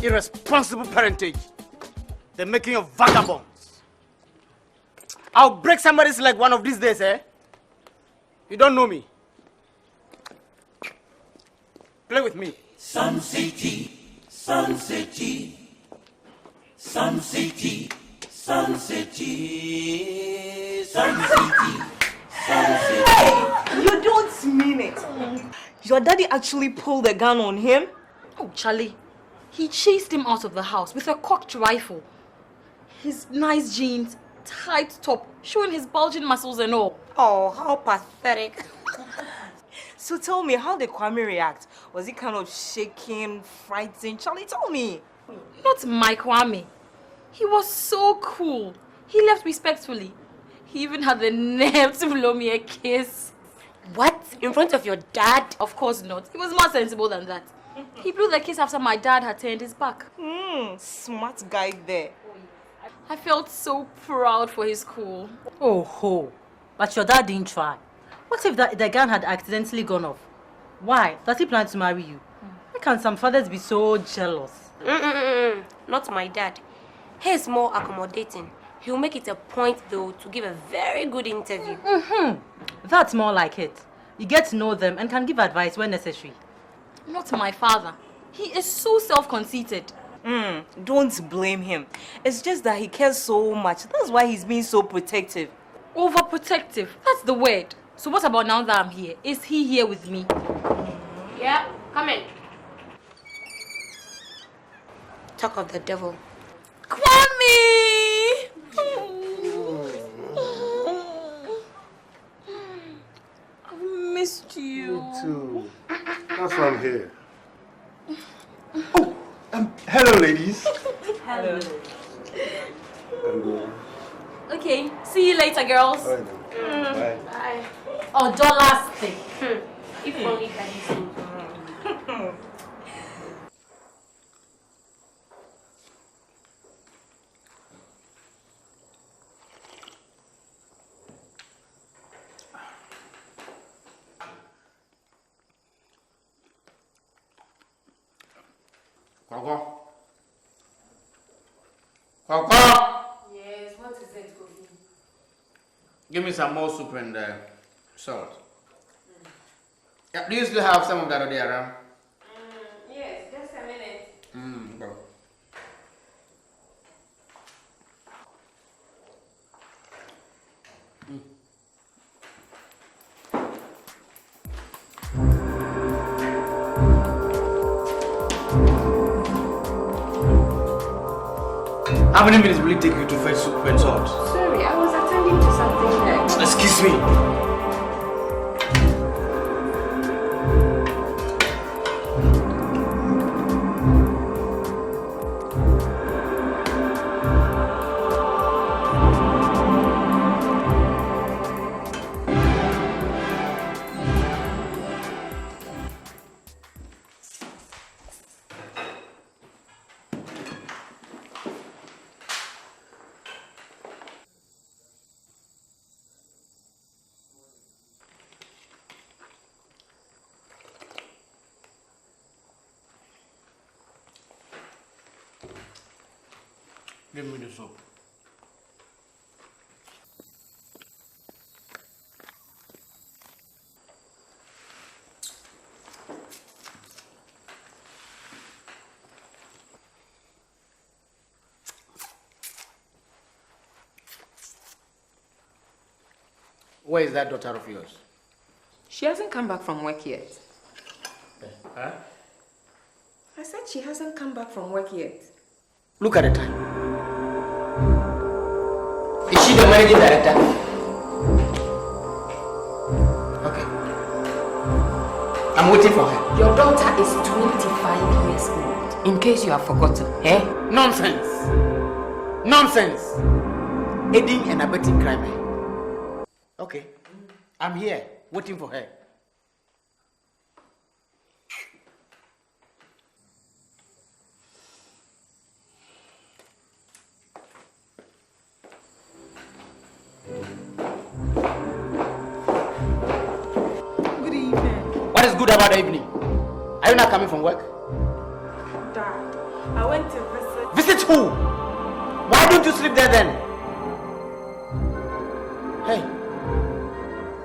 irresponsible parentage. The making of vagabonds. I'll break somebody's leg one of these days, eh? You don't know me. Play with me. Sun City, Sun City, Sun City, Sun City, Sun City, Sun City. You don't mean it. Your daddy actually pulled a gun on him? Oh, Charlie. He chased him out of the house with a cocked rifle. His nice jeans, tight top, showing his bulging muscles and all. Oh, how pathetic. So tell me, how did Kwame react? Was he kind of shaking, frightened? Charlie, tell me. Not my Kwame. He was so cool. He left respectfully. He even had the nerve to blow me a kiss. What? In front of your dad? Of course not. He was more sensible than that. He blew the kiss after my dad had turned his back. Smart guy there. I felt so proud for his school. Oh ho! But your dad didn't try. What if the gun had accidentally gone off? Why? Does he plan to marry you? Why can some fathers be so jealous? Not my dad. He is more accommodating. He'll make it a point though to give a very good interview. That's more like it. You get to know them and can give advice when necessary. Not my father. He is so self-conceited. Don't blame him. It's just that he cares so much. That's why he's being so protective. Overprotective. That's the word. So what about now that I'm here? Is he here with me? Yeah, come in. Talk of the devil. Kwame! I've missed you. Me too. That's why I'm here. Oh, hello, ladies. Hello. Hello. Okay, see you later, girls. All right, then. Bye. Bye. Oh, dollar stick. If only Daddy seen. Kwakwa. Kwakwa. Yes, what is it, Kofi? Give me some more soup and salt. Yeah, do you still have some of that already around? Yes, just a minute. Bro. How many minutes will it take you to fetch soup and salt? Sorry, I was attending to something there. Excuse me. Give me the soap. Where is that daughter of yours? She hasn't come back from work yet. Huh? I said she hasn't come back from work yet. Look at the time. Is she the managing director? Okay. I'm waiting for her. Your daughter is 25 years old. In case you have forgotten, eh? Nonsense. Nonsense. Aiding and abetting crime. Okay. I'm here, waiting for her. Good evening. What is good about the evening? Are you not coming from work? Dad, I went to visit. Visit who? Why don't you sleep there then? Hey,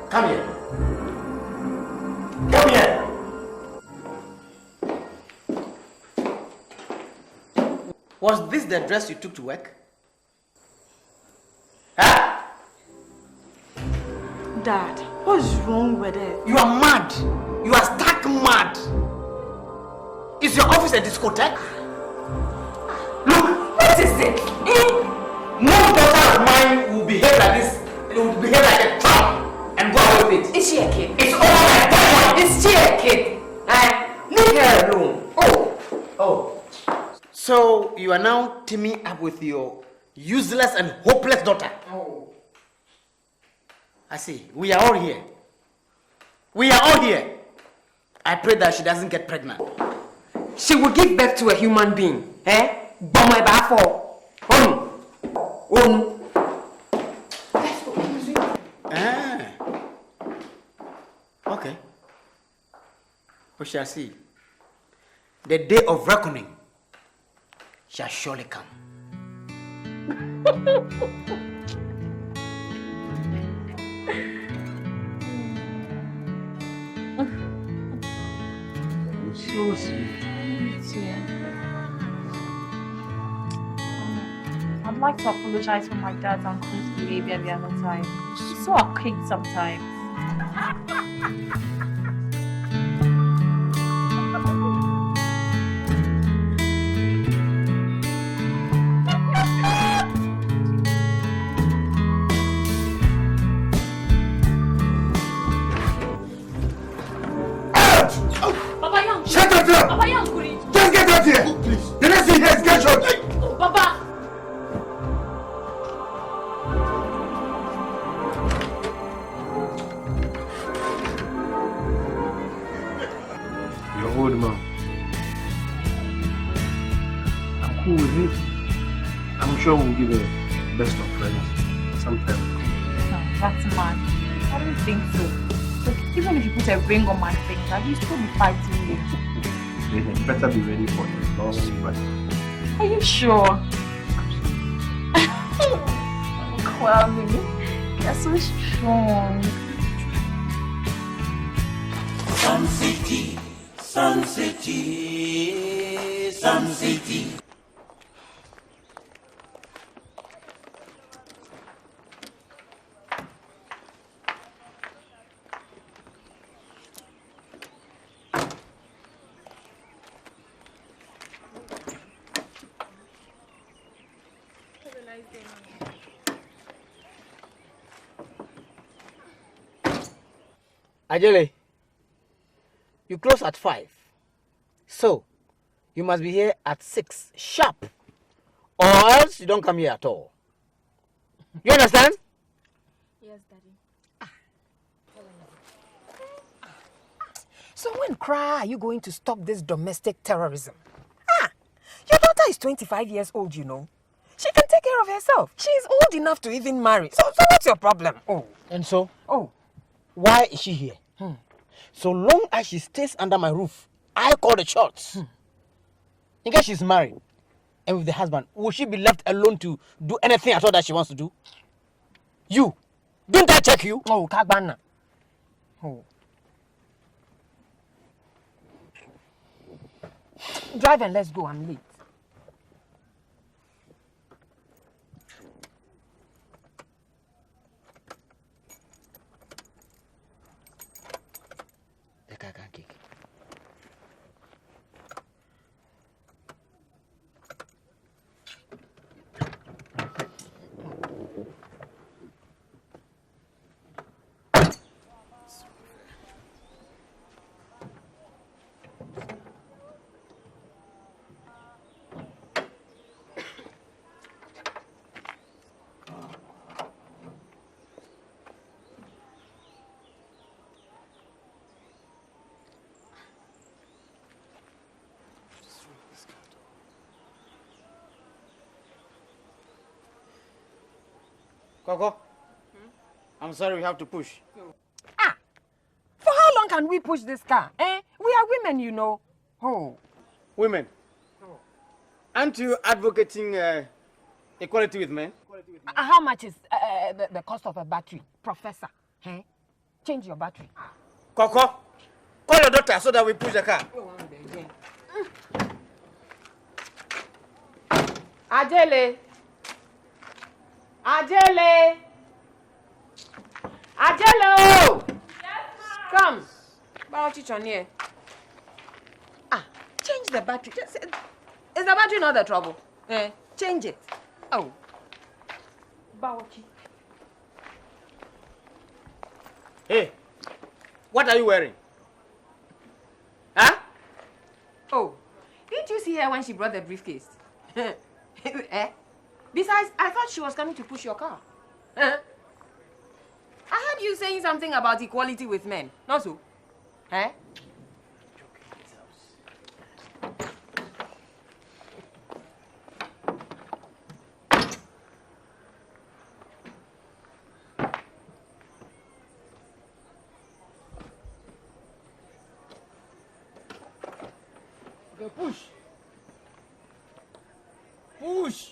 come here. Come here. Was this the dress you took to work? Huh? Dad, what's wrong with it? You are mad. You are stark mad. Is your office a discotheque? Look, what is it? No daughter of mine will behave like this. It will behave like a tramp and go away with it. Is she a kid? It's all my daughter. Is she a kid? Leave her alone. Oh. So you are now teaming up with your useless and hopeless daughter. Oh. I see. We are all here. We are all here. I pray that she doesn't get pregnant. She will give birth to a human being. But my bad for. Ah. Okay. We shall see. The day of reckoning shall surely come. So sweet. I'd like to apologize for my dad's uncouth behavior the other time. He's so archaic sometimes. Papa Young! Shut up, sir! Papa Young, Kuri! Just get out here! Please. The next thing here is get shot! Papa! You're old, man. I'm cool with it. I'm sure we'll give it best of friends sometime. No, that's mad. I don't think so. But even if you put a ring on my finger, you'll still be fighting me. You better be ready for it. Long fight. Are you sure? Kwame, you're so strong. Sun City, Sun City, Sun City. Ajele, you close at 5. So, you must be here at 6 sharp. Or else you don't come here at all. You understand? Yes, Daddy. So when are you going to stop this domestic terrorism? Your daughter is 25 years old, you know. She can take care of herself. She is old enough to even marry. So what's your problem? And so, Oh. why is she here? So long as she stays under my roof, I call the shots. In case she's married and with the husband, will she be left alone to do anything at all that she wants to do? You, didn't I check you? Oh, Kagbana. Oh. Drive and let's go. I'm late. The kaka cake. Coco, I'm sorry we have to push. For how long can we push this car? We are women, you know. Oh. Women, Aren't you advocating equality with men? How much is the cost of a battery, Professor? Eh? Change your battery. Coco, call your daughter so that we push the car. Ajele! Ajele! Ajelo! Yes, ma'am. Come. Bow chichon here. Change the battery. Is the battery not the trouble? Change it. Oh. Bawachi. Hey, what are you wearing? Huh? Oh, didn't you see her when she brought the briefcase? Besides, I thought she was coming to push your car. I heard you saying something about equality with men. Not so? Eh? Okay, push. Push.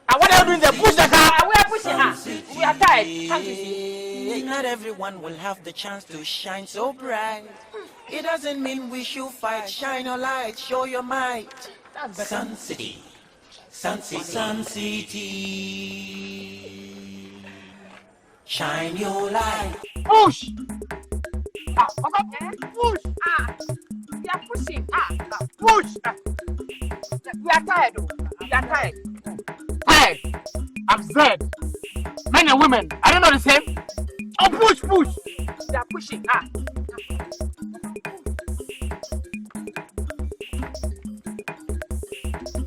What are you doing there? Push the car. We are pushing her. We are tired. Can't you see? Not everyone will have the chance to shine so bright. It doesn't mean we should fight. Shine your light, show your might. Sun City, Sun City, Sun City. Shine your light. Push. Push. We are pushing. Push. We are tired. We are tired. Tired. Absurd. Men and women, are they not the same? Oh, push, push. We are pushing.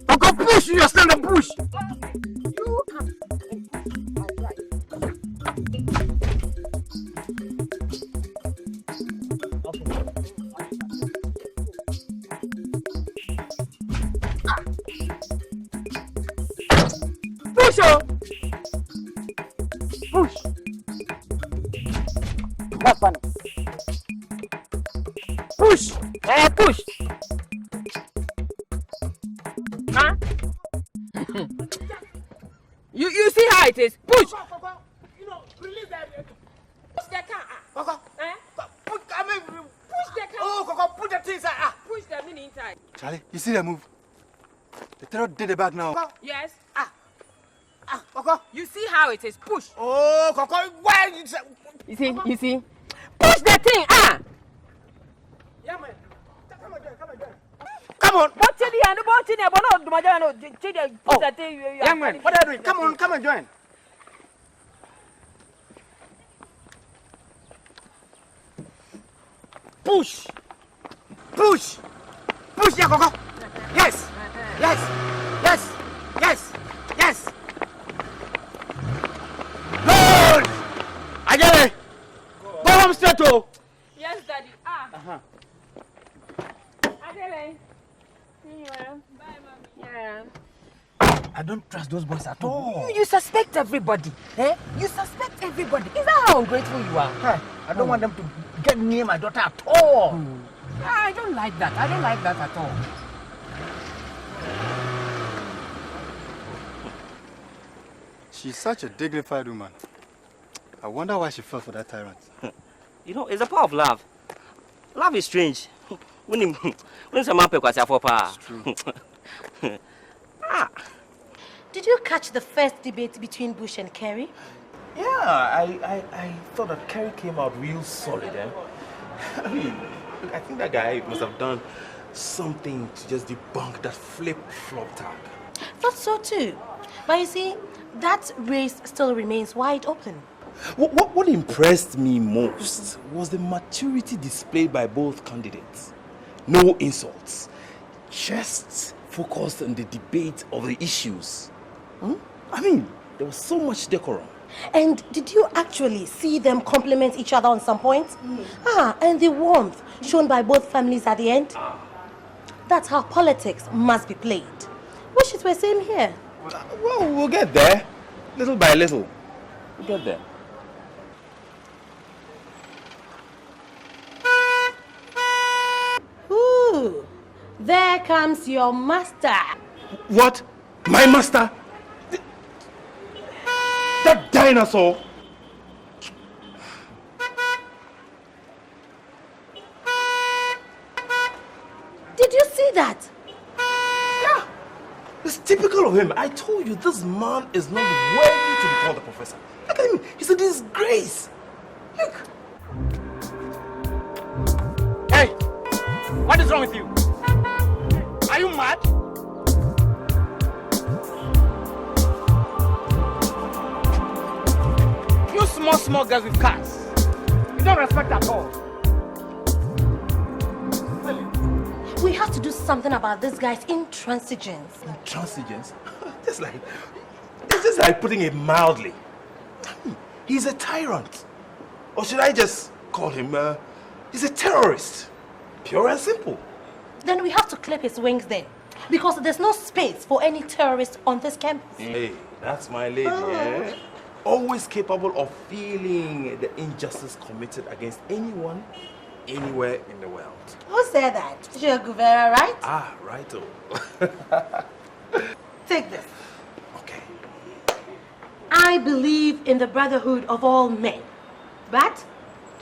Okay, push. You stand and push. You come. Push, oh. Push. That's funny. Push. Push. Huh? You see how it is? Push. You know, release that. Push the car. Coco. Push Push the car. Oh, Coco, put the thing inside. Push the mini inside. Charlie, you see the move? The terror did the back now. Yes. Coco. You see how it is? Push. Oh, Coco, why you say? You see? Push the thing. Yeah, man. Come on, join. Come on. What did you push the thing. Young man, what are you doing? Come on, join. Push. Push. Push, yeah, Coco. Yes. Good. Ajay. Go home straight, oh. Yes, Daddy. Adele. Bye, Mommy. Yeah. I don't trust those boys at all. You suspect everybody. You suspect everybody. Is that how ungrateful you are? I don't want them to get near my daughter at all. I don't like that. I don't like that at all. She's such a dignified woman. I wonder why she fell for that tyrant. You know, it's the power of love. Love is strange. When someone pekwa for power. Did you catch the first debate between Bush and Kerry? Yeah, I thought that Kerry came out real solid. I mean, look, I think that guy must have done something to just debunk that flip-flop tag. Thought so too. But you see, that race still remains wide open. What impressed me most was the maturity displayed by both candidates. No insults, just focused on the debate of the issues. I mean, there was so much decorum. And did you actually see them compliment each other on some points? And the warmth shown by both families at the end? That's how politics must be played. Wish it were same here. Well, we'll get there, little by little. We'll get there. There comes your master. What? My master? That dinosaur? Did you see that? Yeah. It's typical of him. I told you, this man is not worthy to be called a professor. Look at him. He's a disgrace. Look. Hey! What is wrong with you? Are you mad? You small girls with cars. You don't respect at all. We have to do something about this guy's intransigence. Intransigence? It's just like putting it mildly. He's a tyrant. Or should I just call him, he's a terrorist. Pure and simple. Then we have to clip his wings then. Because there's no space for any terrorist on this campus. Hey, that's my lady, eh? Always capable of feeling the injustice committed against anyone, anywhere in the world. Who said that? Che Guevara, right? Ah, righto. Take this. Okay. I believe in the brotherhood of all men. But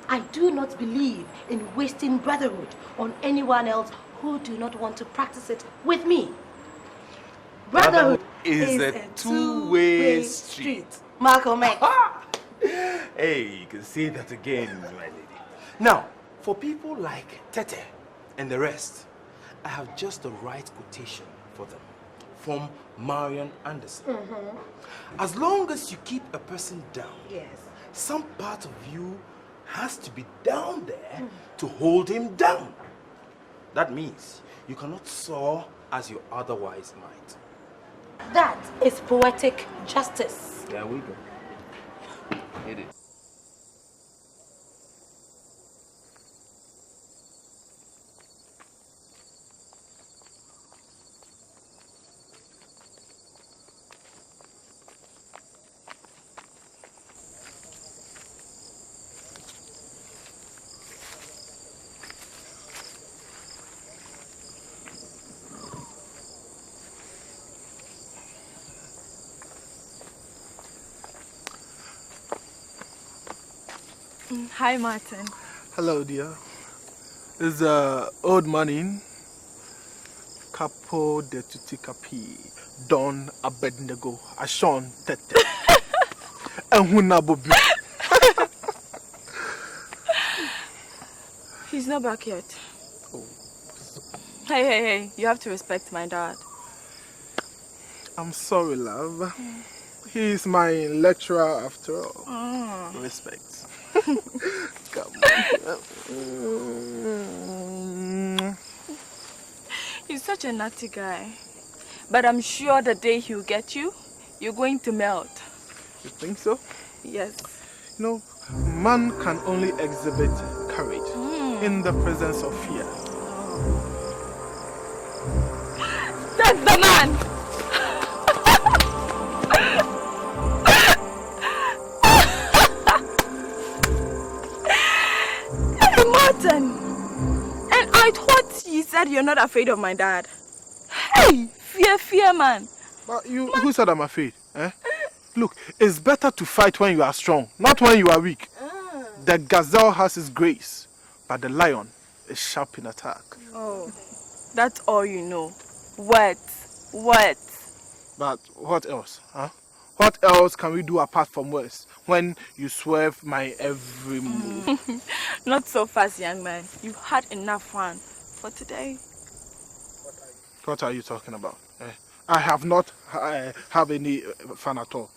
I do not believe in wasting brotherhood on anyone else who do not want to practice it with me. Brotherhood is a two-way street. Malcolm X. Hey, you can say that again, my lady. Now, for people like Tete and the rest, I have just the right quotation for them from Marian Anderson. As long as you keep a person down, Yes. some part of you has to be down there to hold him down. That means you cannot soar as you otherwise might. That is poetic justice. There we go. It is. Hi, Martin. Hello, dear. Is old man in? Capo de Tuticapi, Don Abednego, Ashon Tete, and Hunabobi. He's not back yet. Oh. Hey, you have to respect my dad. I'm sorry, love. He's my lecturer after all. Respect. Come on. He's such a naughty guy. But I'm sure the day he'll get you, you're going to melt. You think so? Yes. You know, man can only exhibit courage in the presence of fear. That's the man! Hey, Martin! And I thought you said you're not afraid of my dad. Hey, fear, man. But who said I'm afraid? Eh? Look, it's better to fight when you are strong, not when you are weak. The gazelle has its grace, but the lion is sharp in attack. Oh, that's all you know. What? But what else? Huh? What else can we do apart from words when you swerve my every move? Not so fast, young man. You've had enough fun for today. What are you talking about? I have not have any fun at all.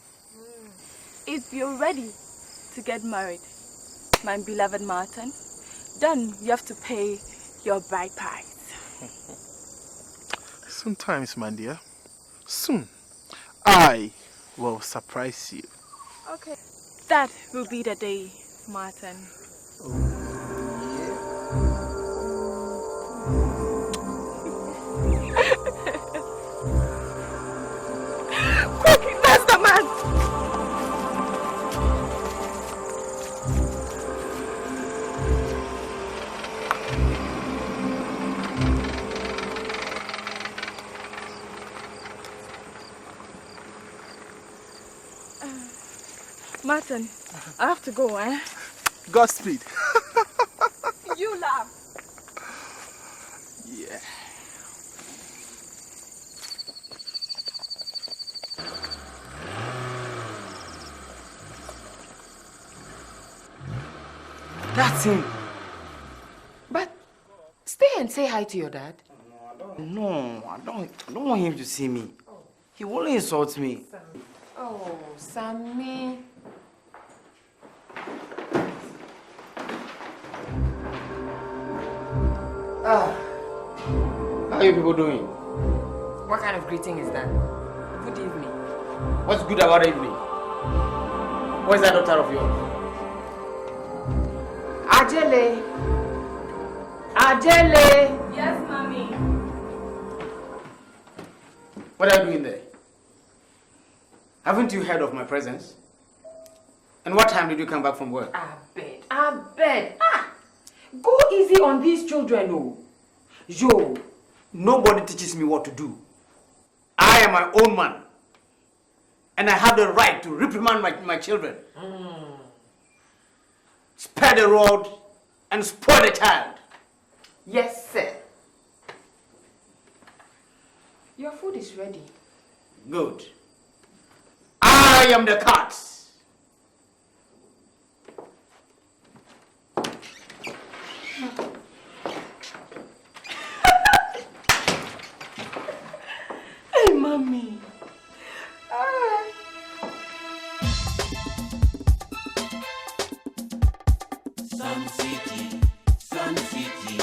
If you're ready to get married, my beloved Martin, then you have to pay your bride price. Sometimes, my dear, soon, I will surprise you. Okay. That will be the day, Martin. Quick, that's the man! Martin, I have to go, eh? Godspeed. You laugh. Yeah. That's him. But stay and say hi to your dad. No, I don't want him to see me. He will insult me. Oh, Sammy. How are you people doing? What kind of greeting is that? Good evening. What's good about evening? Where's that daughter of yours? Ajele. Ajele. Yes, mommy. What are you doing there? Haven't you heard of my presence? And what time did you come back from work? I bet. Go easy on these children, oh. Yo, nobody teaches me what to do. I am my own man. And I have the right to reprimand my children. Spare the rod and spoil the child. Yes, sir. Your food is ready. Good. I am the cat. Hey, mommy. Sun City, Sun City.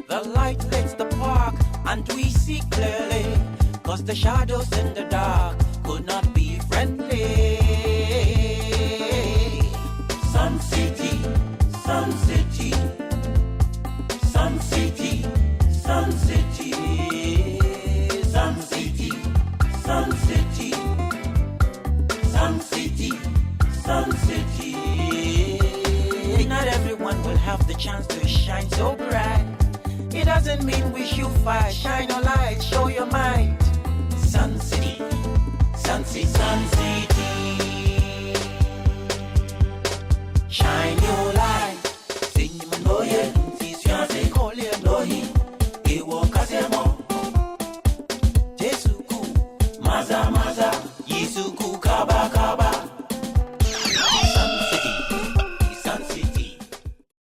The light lights the park and we see clearly, 'cause the shadows in the dark could not be friendly. Sun City, Sun City, Sun City, Sun City, Sun City, Sun City, Sun City, Sun City. Not everyone will have the chance to shine so bright. It doesn't mean we should fight. Shine your light, show your might. Sun City, Sun City, Sun City. Shine